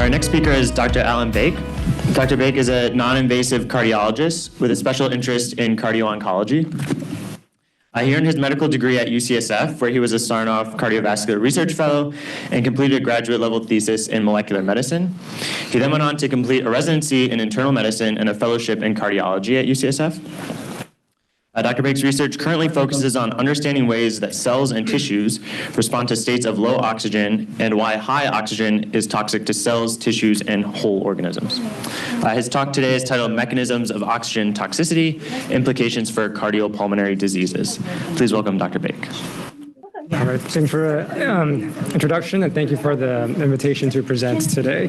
Our next speaker is Dr. Alan Baik. Dr. Baik is a non-invasive cardiologist with a special interest in cardio-oncology. He earned his medical degree at UCSF, where he was a Sarnoff Cardiovascular Research Fellow and completed a graduate-level thesis in molecular medicine. He then went on to complete a residency in internal medicine and a fellowship in cardiology at UCSF. Dr. Baik's research currently focuses on understanding ways that cells and tissues respond to states of low oxygen and why high oxygen is toxic to cells, tissues, and whole organisms. His talk today is titled Mechanisms of Oxygen Toxicity, Implications for Cardiopulmonary Diseases. Please welcome Dr. Baik. All right, thanks for introduction, and thank you for the invitation to present today.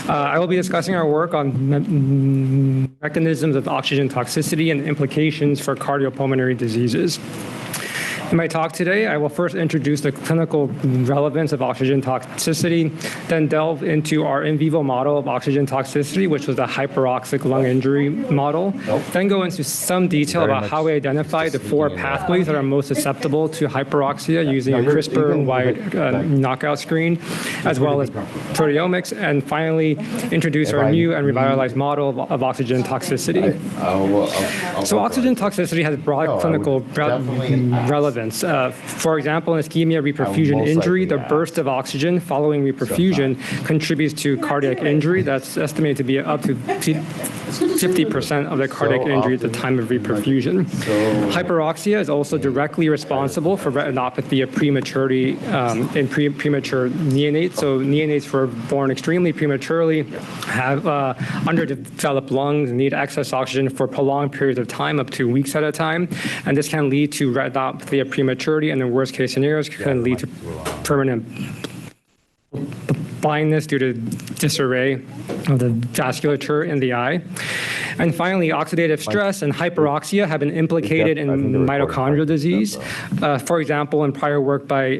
I will be discussing our work on mechanisms of oxygen toxicity and implications for cardiopulmonary diseases. In my talk today, I will first introduce the clinical relevance of oxygen toxicity, then delve into our in vivo model of oxygen toxicity, which was the hyperoxic lung injury model, then go into some detail about how we identify the 4 pathways that are most susceptible to hyperoxia using a CRISPR-wide knockout screen, as well as proteomics, and finally introduce our new and revitalized model of oxygen toxicity. So oxygen toxicity has broad clinical relevance. For example, in ischemia reperfusion injury, the burst of oxygen following reperfusion contributes to cardiac injury. That's estimated to be up to 50% of the cardiac injury at the time of reperfusion. Hyperoxia is also directly responsible for retinopathy of prematurity in premature neonates. So neonates who are born extremely prematurely have underdeveloped lungs, need excess oxygen for prolonged periods of time, up to weeks at a time. And this can lead to retinopathy of prematurity, and in worst case scenarios can lead to permanent blindness due to disarray of the vasculature in the eye. And finally, oxidative stress and hyperoxia have been implicated in mitochondrial disease. For example, in prior work by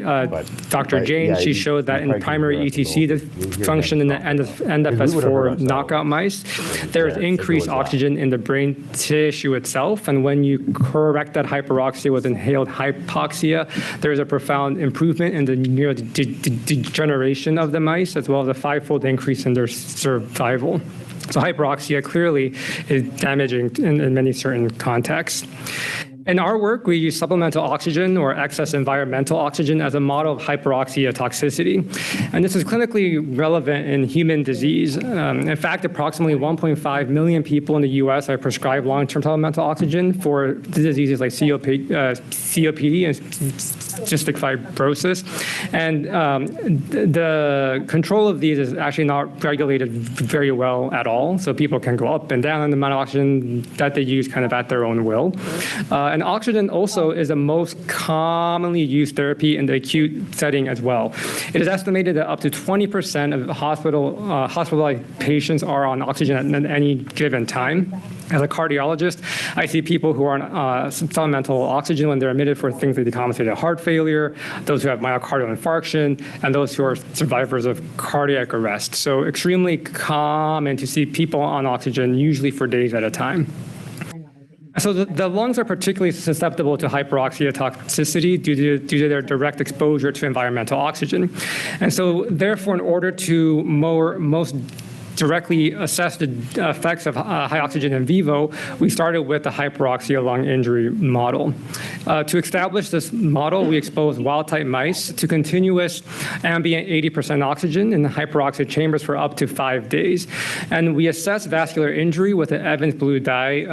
Dr. Jane, she showed that in primary ETC dysfunction in the NFS4 knockout mice, there is increased oxygen in the brain tissue itself. And when you correct that hyperoxia with inhaled hypoxia, there is a profound improvement in the neurodegeneration of the mice, as well as a 5-fold increase in their survival. So hyperoxia clearly is damaging in many certain contexts. In our work, we use supplemental oxygen or excess environmental oxygen as a model of hyperoxia toxicity. And this is clinically relevant in human disease. In fact, approximately 1.5 million people in the US are prescribed long-term supplemental oxygen for diseases like COPD and cystic fibrosis. And the control of these is actually not regulated very well at all. So people can go up and down in the amount of oxygen that they use kind of at their own will. And oxygen also is the most commonly used therapy in the acute setting as well. It is estimated that up to 20% of hospitalized patients are on oxygen at any given time. As a cardiologist, I see people who are on supplemental oxygen when they're admitted for things like decompensated heart failure, those who have myocardial infarction, and those who are survivors of cardiac arrest. So extremely common to see people on oxygen, usually for days at a time. So the lungs are particularly susceptible to hyperoxia toxicity due to their direct exposure to environmental oxygen. And so therefore, in order to most directly assess the effects of high oxygen in vivo, we started with the hyperoxia lung injury model. To establish this model, we exposed wild-type mice to continuous ambient 80% oxygen in the hyperoxia chambers for up to 5 days. And we assessed vascular injury with an Evans blue dye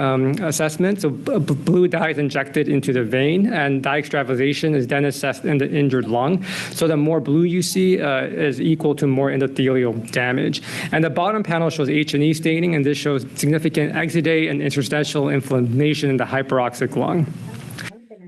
assessment. So blue dye is injected into the vein, and dye extravasation is then assessed in the injured lung. So the more blue you see is equal to more endothelial damage. And the bottom panel shows H&E staining, and this shows significant exudate and interstitial inflammation in the hyperoxic lung.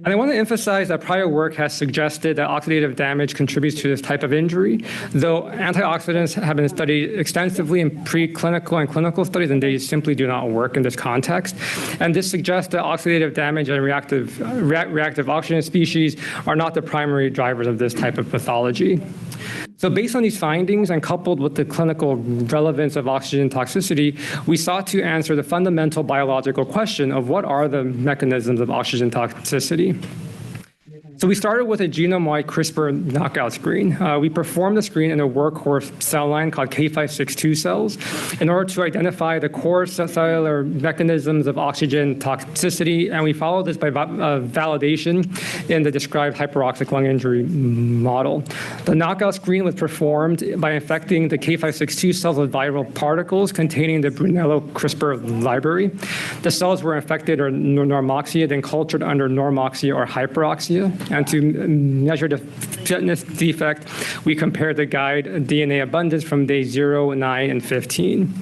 And I want to emphasize that prior work has suggested that oxidative damage contributes to this type of injury, though antioxidants have been studied extensively in preclinical and clinical studies, and they simply do not work in this context. And this suggests that oxidative damage and reactive oxygen species are not the primary drivers of this type of pathology. So based on these findings and coupled with the clinical relevance of oxygen toxicity, we sought to answer the fundamental biological question of what are the mechanisms of oxygen toxicity. So we started with a genome-wide CRISPR knockout screen. We performed the screen in a workhorse cell line called K562 cells in order to identify the core cellular mechanisms of oxygen toxicity, and we followed this by validation in the described hyperoxic lung injury model. The knockout screen was performed by infecting the K562 cells with viral particles containing the Brunello CRISPR library. The cells were infected or normoxia, then cultured under normoxia or hyperoxia. And to measure the fitness defect, we compared the guide DNA abundance from day 0, 9, and 15.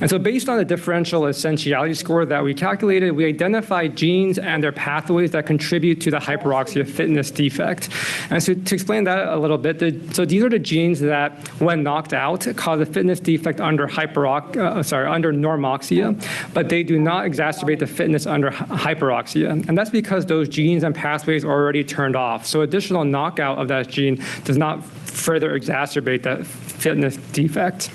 And so based on the differential essentiality score that we calculated, we identified genes and their pathways that contribute to the hyperoxia fitness defect. And so to explain that a little bit, so these are the genes that, when knocked out, cause a fitness defect under under normoxia, but they do not exacerbate the fitness under hyperoxia. And that's because those genes and pathways are already turned off. So additional knockout of that gene does not further exacerbate that fitness defect.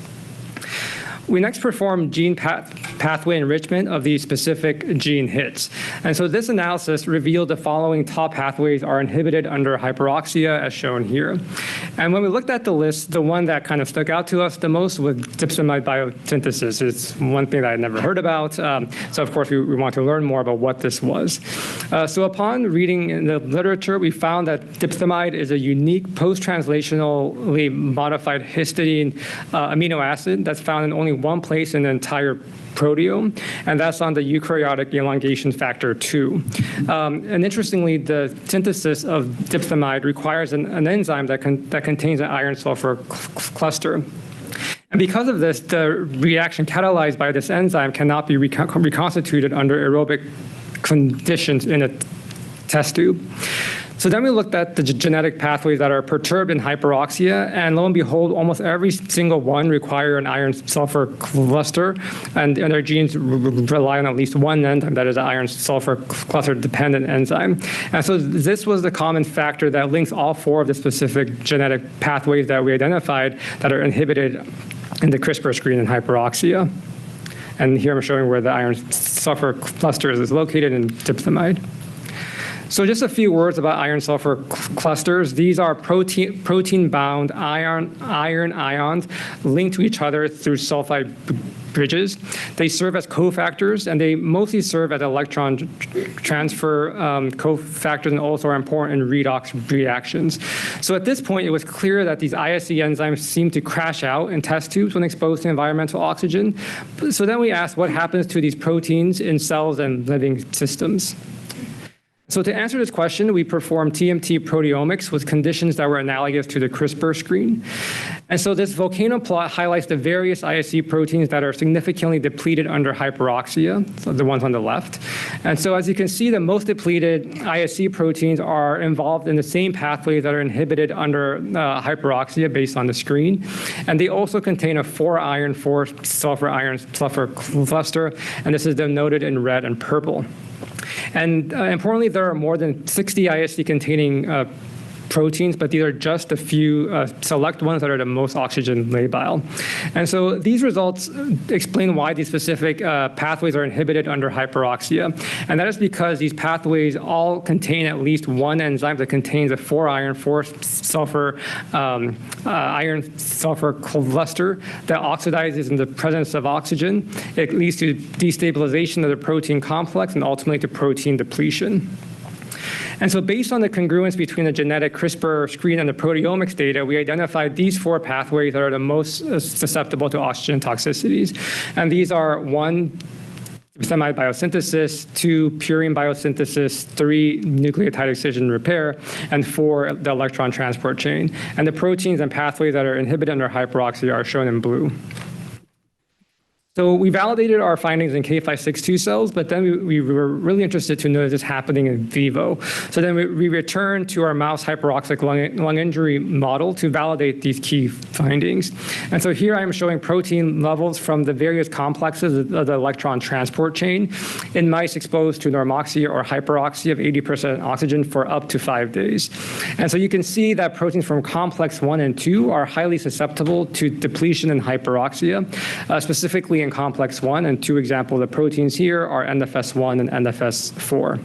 We next performed gene pathway enrichment of these specific gene hits. And so this analysis revealed the following top pathways are inhibited under hyperoxia, as shown here. And when we looked at the list, the one that kind of stuck out to us the most was dipstamide biosynthesis. It's one thing that I'd never heard about. So of course, we want to learn more about what this was. So upon reading in the literature, we found that dipstamide is a unique post-translationally modified histidine amino acid that's found in only one place in the entire proteome, and that's on the eukaryotic elongation factor 2. And interestingly, the synthesis of dipstamide requires an enzyme that contains an iron sulfur cluster. And because of this, the reaction catalyzed by this enzyme cannot be reconstituted under aerobic conditions in a test tube. So then we looked at the genetic pathways that are perturbed in hyperoxia, and lo and behold, almost every single one require an iron sulfur cluster, and their genes rely on at least one enzyme that is an iron sulfur cluster dependent enzyme. And so this was the common factor that links all 4 of the specific genetic pathways that we identified that are inhibited in the CRISPR screen in hyperoxia. And here I'm showing where the iron sulfur cluster is located in dipstamide. So just a few words about iron sulfur clusters. These are protein-bound iron ions linked to each other through sulfide bridges. They serve as cofactors, and they mostly serve as electron transfer cofactors, and also are important in redox reactions. So at this point, it was clear that these ISE enzymes seem to crash out in test tubes when exposed to environmental oxygen. So then we asked what happens to these proteins in cells and living systems. So to answer this question, we performed TMT proteomics with conditions that were analogous to the CRISPR screen. And so this volcano plot highlights the various ISE proteins that are significantly depleted under hyperoxia, so the ones on the left. And so as you can see, the most depleted ISE proteins are involved in the same pathways that are inhibited under hyperoxia based on the screen. And they also contain a 4-iron, 4-sulfur iron sulfur cluster, and this is denoted in red and purple. And importantly, there are more than 60 ISE-containing proteins, but these are just a few select ones that are the most oxygen labile. And so these results explain why these specific pathways are inhibited under hyperoxia. And that is because these pathways all contain at least one enzyme that contains a 4-iron, 4-sulfur iron sulfur cluster that oxidizes in the presence of oxygen. It leads to destabilization of the protein complex and ultimately to protein depletion. And so based on the congruence between the genetic CRISPR screen and the proteomics data, we identified these 4 pathways that are the most susceptible to oxygen toxicities. And these are 1, dipstamide biosynthesis, 2, purine biosynthesis, 3, nucleotide excision repair, and 4, the electron transport chain. And the proteins and pathways that are inhibited under hyperoxia are shown in blue. So we validated our findings in K562 cells, but then we were really interested to know this happening in vivo. So then we returned to our mouse hyperoxic lung injury model to validate these key findings. And so here I'm showing protein levels from the various complexes of the electron transport chain in mice exposed to normoxia or hyperoxia of 80% oxygen for up to 5 days. And so you can see that proteins from complex 1 and 2 are highly susceptible to depletion in hyperoxia, specifically in complex 1, and 2 examples of proteins here are NFS1 and NFS4.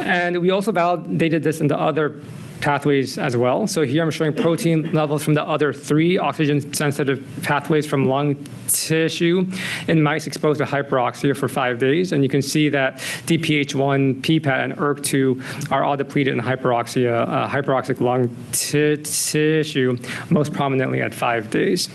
And we also validated this into other pathways as well. So here I'm showing protein levels from the other 3 oxygen-sensitive pathways from lung tissue in mice exposed to hyperoxia for 5 days. And you can see that DPH1, PPAT, and ERK2 are all depleted in hyperoxic lung tissue, most prominently at 5 days.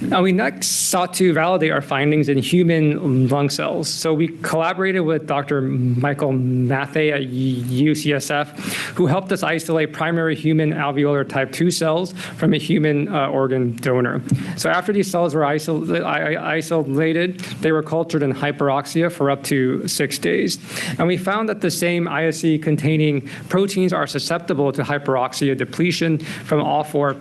Now, we next sought to validate our findings in human lung cells. So we collaborated with Dr. Michael Mathey at UCSF, who helped us isolate primary human alveolar type 2 cells from a human organ donor. So after these cells were isolated, they were cultured in hyperoxia for up to 6 days. And we found that the same ISE-containing proteins are susceptible to hyperoxia depletion from all 4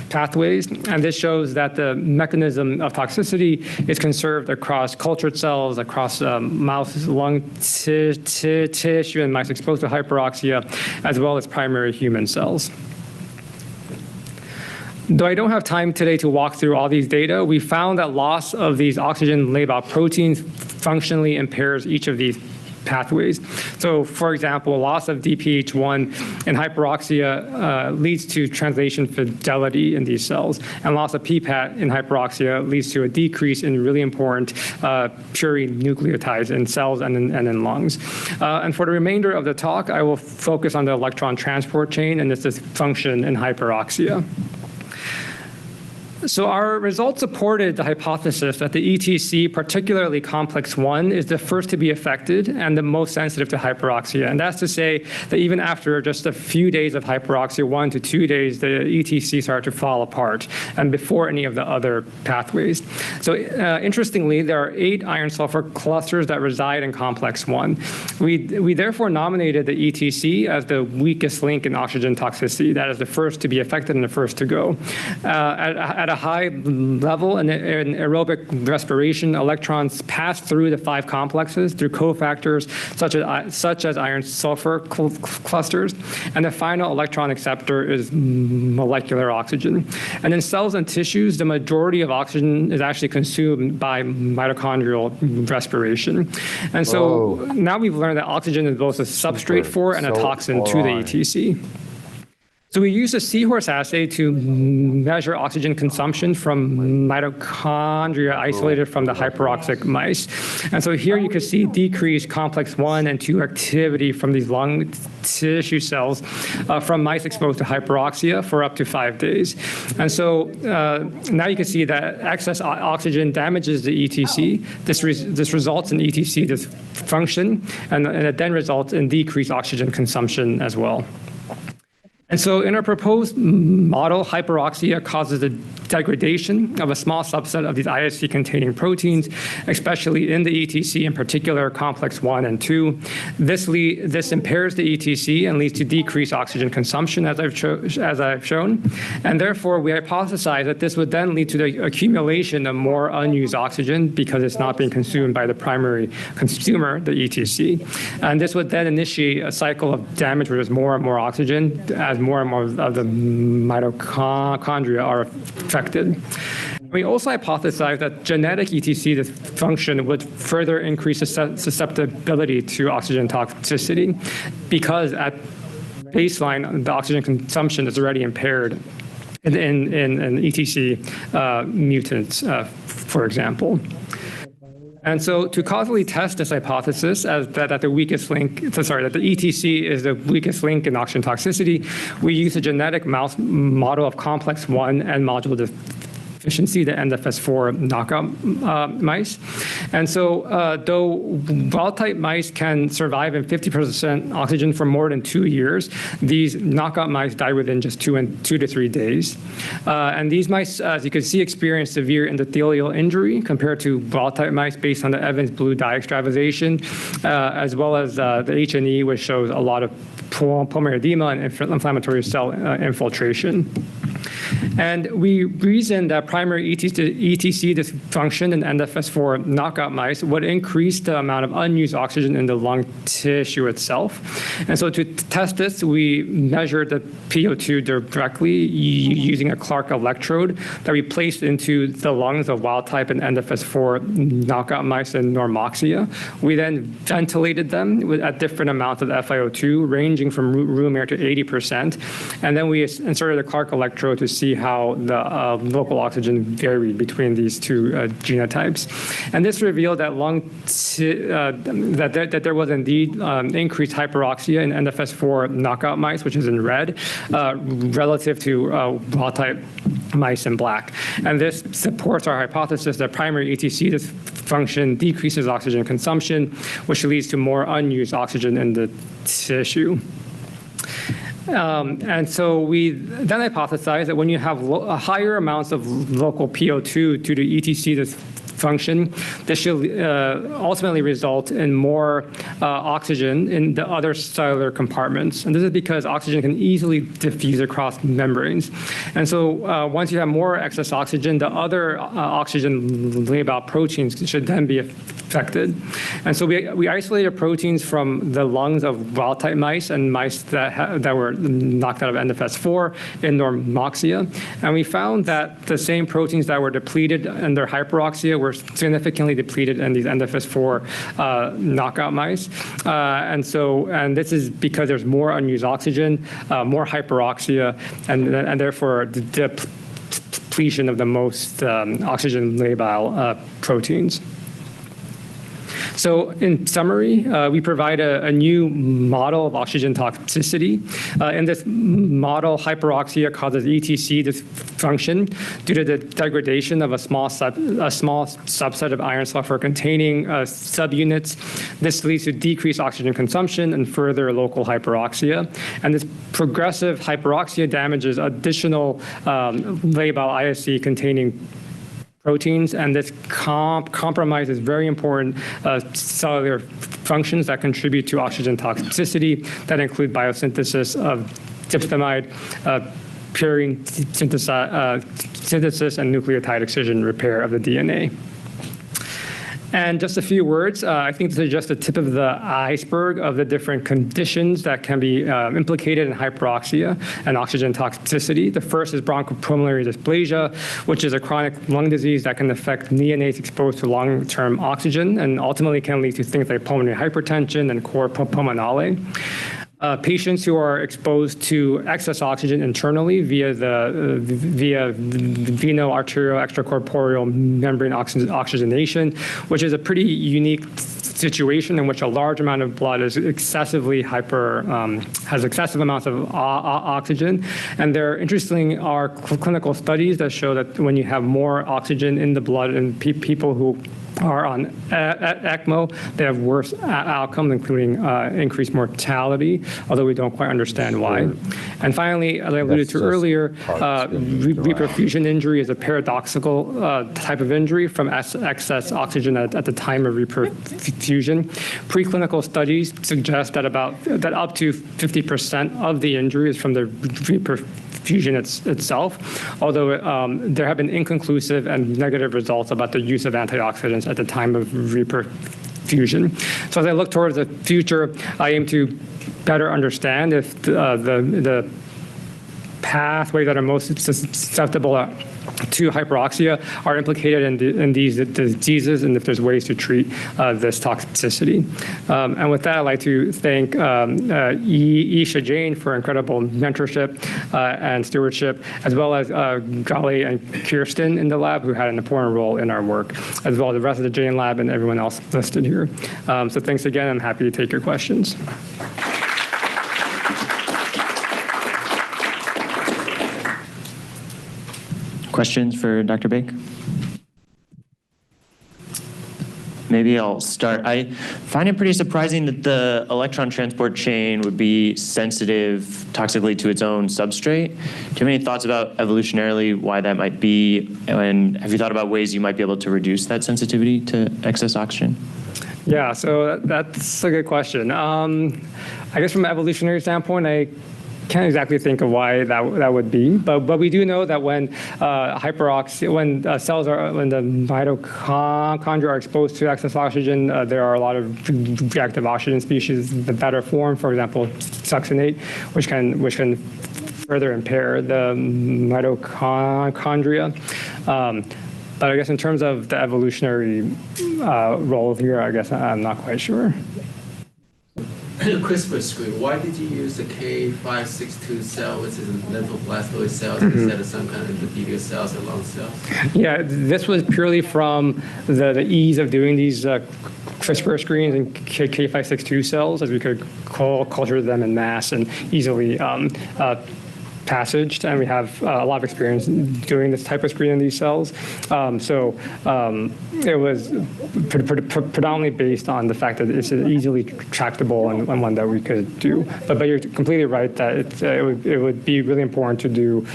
pathways, and this shows that the mechanism of toxicity is conserved across cultured cells, across mouse lung tissue and mice exposed to hyperoxia, as well as primary human cells. Though I don't have time today to walk through all these data, we found that loss of these oxygen-labile proteins functionally impairs each of these pathways. So, for example, loss of DPH1 and hyperoxia leads to translation fidelity in these cells, and loss of PPAT in hyperoxia leads to a decrease in really important purine nucleotides in cells and in lungs. And for the remainder of the talk, I will focus on the electron transport chain and its function in hyperoxia. So our results supported the hypothesis that the ETC, particularly complex 1, is the first to be affected and the most sensitive to hyperoxia. And that's to say that even after just a few days of hyperoxia, 1 to 2 days, the ETC started to fall apart, and before any of the other pathways. So interestingly, there are 8 iron sulfur clusters that reside in complex 1. We therefore nominated the ETC as the weakest link in oxygen toxicity. That is the first to be affected and the first to go. At a high level in aerobic respiration, electrons pass through the 5 complexes through cofactors such as iron sulfur clusters, and the final electron acceptor is molecular oxygen. And in cells and tissues, the majority of oxygen is actually consumed by mitochondrial respiration. And so now we've learned that oxygen is both a substrate for and a toxin to the ETC. So we used a seahorse assay to measure oxygen consumption from mitochondria isolated from the hyperoxic mice. And so here you can see decreased complex 1 and 2 activity from these lung tissue cells from mice exposed to hyperoxia for up to 5 days. And so now you can see that excess oxygen damages the ETC. This results in ETC dysfunction, and it then results in decreased oxygen consumption as well. And so in our proposed model, hyperoxia causes the degradation of a small subset of these ISC-containing proteins, especially in the ETC, in particular complex 1 and 2. This impairs the ETC and leads to decreased oxygen consumption, as I've shown. And therefore, we hypothesize that this would then lead to the accumulation of more unused oxygen because it's not being consumed by the primary consumer, the ETC. And this would then initiate a cycle of damage where there's more and more oxygen as more and more of the mitochondria are affected. We also hypothesized that genetic ETC dysfunction would further increase susceptibility to oxygen toxicity because at baseline, the oxygen consumption is already impaired in ETC mutants, for example. And so to causally test this hypothesis as that the ETC is the weakest link in oxygen toxicity, we use a genetic mouse model of complex 1 and module deficiency, the NFS4 knockout mice. And so though wild-type mice can survive in 50% oxygen for more than 2 years, these knockout mice die within just 2 to 3 days. And these mice, as you can see, experience severe endothelial injury compared to wild-type mice based on the Evans blue dye extravasation, as well as the H&E, which shows a lot of pulmonary edema and inflammatory cell infiltration. And we reasoned that primary ETC dysfunction in NFS4 knockout mice would increase the amount of unused oxygen in the lung tissue itself. And so to test this, we measured the PO2 directly using a Clark electrode that we placed into the lungs of wild-type and NFS4 knockout mice in normoxia. We then ventilated them at different amounts of FiO2, ranging from room air to 80%. And then we inserted a Clark electrode to see how the local oxygen varied between these two genotypes. And this revealed that that there was indeed increased hyperoxia in NFS4 knockout mice, which is in red, relative to wild-type mice in black. And this supports our hypothesis that primary ETC dysfunction decreases oxygen consumption, which leads to more unused oxygen in the tissue. And so we then hypothesized that when you have higher amounts of local PO2 due to ETC dysfunction, this should ultimately result in more oxygen in the other cellular compartments. And this is because oxygen can easily diffuse across membranes. And so once you have more excess oxygen, the other oxygen-labile proteins should then be affected. And so we isolated proteins from the lungs of wild-type mice and mice that were knocked out of NFS4 in normoxia. And we found that the same proteins that were depleted in their hyperoxia were significantly depleted in these NFS4 knockout mice. And this is because there's more unused oxygen, more hyperoxia, and therefore the depletion of the most oxygen-labile proteins. So in summary, we provide a new model of oxygen toxicity. In this model, hyperoxia causes ETC dysfunction due to the degradation of a small subset of iron sulfur containing subunits. This leads to decreased oxygen consumption and further local hyperoxia. And this progressive hyperoxia damages additional labile ISC containing proteins, and this compromises very important cellular functions that contribute to oxygen toxicity that include biosynthesis of dipstamide, purine synthesis, and nucleotide excision repair of the DNA. And just a few words, I think this is just the tip of the iceberg of the different conditions that can be implicated in hyperoxia and oxygen toxicity. The first is bronchopulmonary dysplasia, which is a chronic lung disease that can affect neonates exposed to long-term oxygen and ultimately can lead to things like pulmonary hypertension and cor pulmonale. Patients who are exposed to excess oxygen internally via veno-arterial extracorporeal membrane oxygenation, which is a pretty unique situation in which a large amount of blood is excessively has excessive amounts of oxygen. And there, interestingly, are clinical studies that show that when you have more oxygen in the blood in people who are on ECMO, they have worse outcomes, including increased mortality, although we don't quite understand why. And finally, as I alluded to earlier, reperfusion injury is a paradoxical type of injury from excess oxygen at the time of reperfusion. Preclinical studies suggest that up to 50% of the injury is from the reperfusion itself, although there have been inconclusive and negative results about the use of antioxidants at the time of reperfusion. So as I look towards the future, I aim to better understand if the pathways that are most susceptible to hyperoxia are implicated in these diseases and if there's ways to treat this toxicity. And with that, I'd like to thank Isha Jain for incredible mentorship and stewardship, as well as Gali and Kirsten in the lab, who had an important role in our work, as well as the rest of the Jain lab and everyone else listed here. So thanks again. I'm happy to take your questions. Questions for Dr. Baik? Maybe I'll start. I find it pretty surprising that the electron transport chain would be sensitive toxically to its own substrate. Do you have any thoughts about evolutionarily why that might be? And have you thought about ways you might be able to reduce that sensitivity to excess oxygen? Yeah, so that's a good question. I guess from an evolutionary standpoint, I can't exactly think of why that would be, but we do know that when when the mitochondria are exposed to excess oxygen, there are a lot of reactive oxygen species that are formed. For example, succinate, which can further impair the mitochondria. But I guess in terms of the evolutionary role here, I guess I'm not quite sure. The CRISPR screen, why did you use the K562 cell, which is a lymphoblastoid cells, instead of some kind of endothelial cells or lung cells? Yeah, this was purely from the ease of doing these CRISPR screens and K562 cells, as we could culture them in mass and easily passaged, and we have a lot of experience doing this type of screen in these cells. It was predominantly based on the fact that it's easily tractable and one that we could do. But you're completely right that it would be really important to do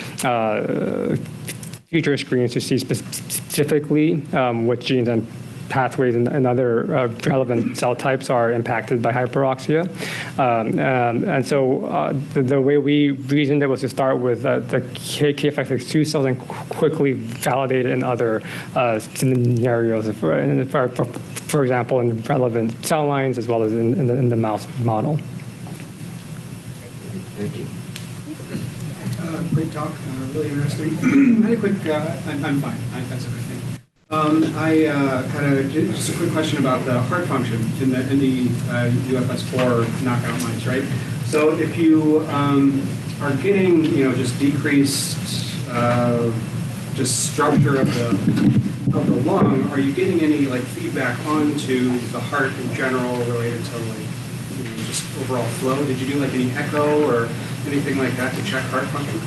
future screens to see specifically which genes and pathways and other relevant cell types are impacted by hyperoxia. And so the way we reasoned it was to start with the K562 cells and quickly validate it in other scenarios, for example, in relevant cell lines as well as in the mouse model. Thank you. Great talk, really interesting. I had a quick, I'm fine, that's everything. I kind of just a quick question about the heart function in the UFS4 knockout mice, right? So if you are getting, just decreased just structure of the lung, are you getting any feedback onto the heart in general related to just overall flow? Did you do any echo or anything like that to check heart function?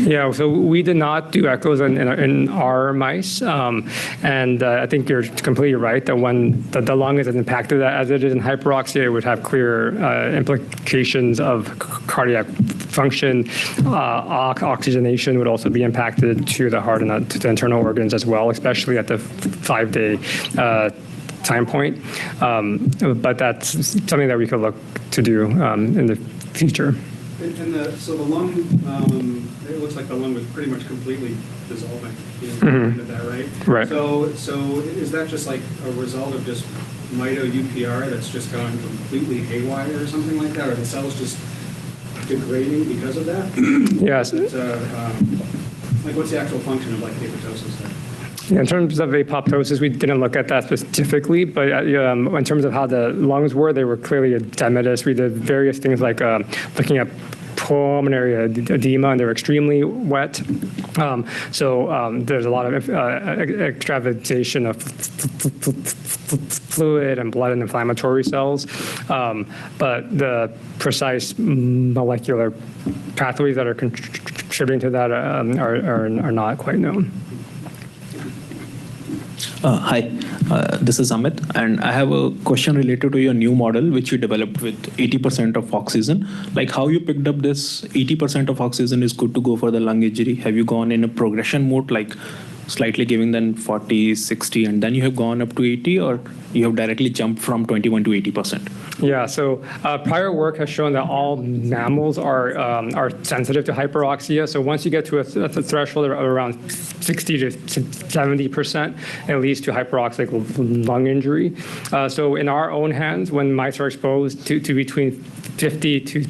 Yeah, so we did not do echoes in our mice, and I think you're completely right that when the lung is impacted as it is in hyperoxia, it would have clear implications of cardiac function. Oxygenation would also be impacted to the heart and to the internal organs as well, especially at the 5-day time point. But that's something that we could look to do in the future. So the lung, it looks like the lung was pretty much completely dissolving. Did that right? Right. So is that just a result of just mito-UPR that's just gone completely haywire or something like that? Or the cells just degrading because of that? Yes. What's the actual function of apoptosis there? Yeah, in terms of apoptosis, we didn't look at that specifically, but in terms of how the lungs were, they were clearly edematous. We did various things like looking at pulmonary edema, and they're extremely wet. There's a lot of extravasation of fluid and blood and inflammatory cells, but the precise molecular pathways that are contributing to that are not quite known. Hi, this is Amit, and I have a question related to your new model, which you developed with 80% of oxygen. How you picked up this 80% of oxygen is good to go for the lung injury? Have you gone in a progression mode, slightly giving them 40, 60, and then you have gone up to 80, or you have directly jumped from 21 to 80%? Yeah, so prior work has shown that all mammals are sensitive to hyperoxia. So once you get to a threshold of around 60 to 70%, it leads to hyperoxic lung injury. So in our own hands, when mice are exposed to between 50 to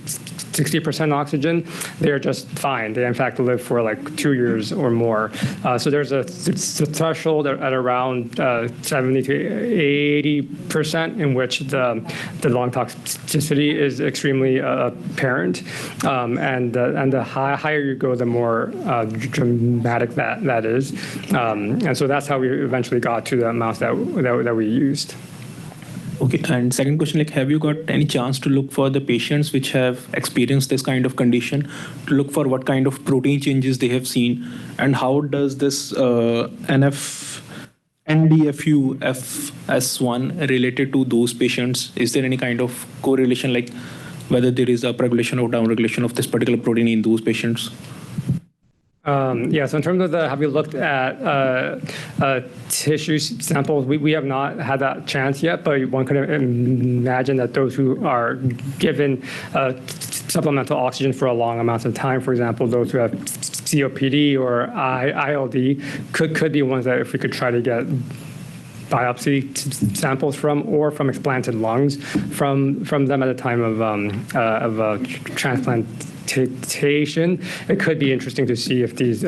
60% oxygen, they are just fine. They in fact live for 2 years or more. So there's a threshold at around 70 to 80% in which the lung toxicity is extremely apparent, and the higher you go, the more dramatic that is. And so that's how we eventually got to the mouse that we used. Okay, and second question, have you got any chance to look for the patients which have experienced this kind of condition, to look for what kind of protein changes they have seen, and how does this NDFU-FS1 related to those patients? Is there any kind of correlation, whether there is upregulation or downregulation of this particular protein in those patients? Yeah, so in terms of have we looked at tissue samples, we have not had that chance yet, but one could imagine that those who are given supplemental oxygen for a long amount of time. For example, those who have COPD or ILD could be ones that if we could try to get biopsy samples from, or from explanted lungs from them at the time of transplantation. It could be interesting to see if these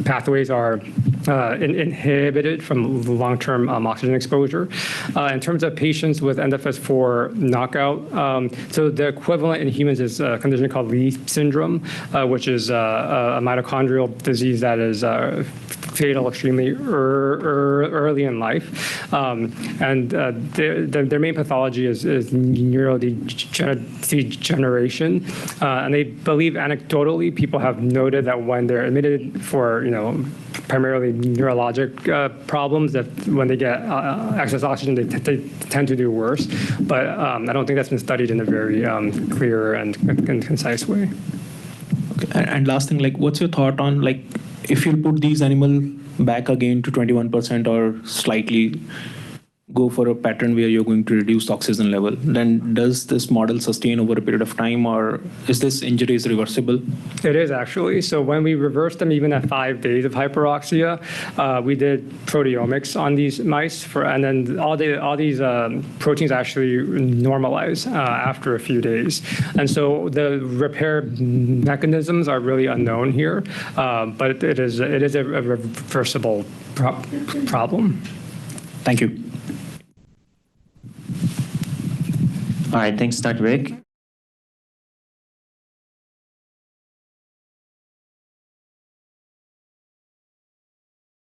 pathways are inhibited from long-term oxygen exposure. In terms of patients with NFS4 knockout, so the equivalent in humans is a condition called Lee syndrome, which is a mitochondrial disease that is fatal extremely early in life. And their main pathology is neurodegeneration. And they believe anecdotally, people have noted that when they're admitted for, primarily neurologic problems, that when they get excess oxygen, they tend to do worse. But I don't think that's been studied in a very clear and concise way. Okay. And last thing, what's your thought on, if you put these animals back again to 21% or slightly go for a pattern where you're going to reduce oxygen level, then does this model sustain over a period of time, or is this injury is reversible? It is actually. So when we reversed them even at 5 days of hyperoxia, we did proteomics on these mice, and then all these proteins actually normalize after a few days. And so the repair mechanisms are really unknown here, but it is a reversible problem. Thank you. All right, thanks, Dr. Baik.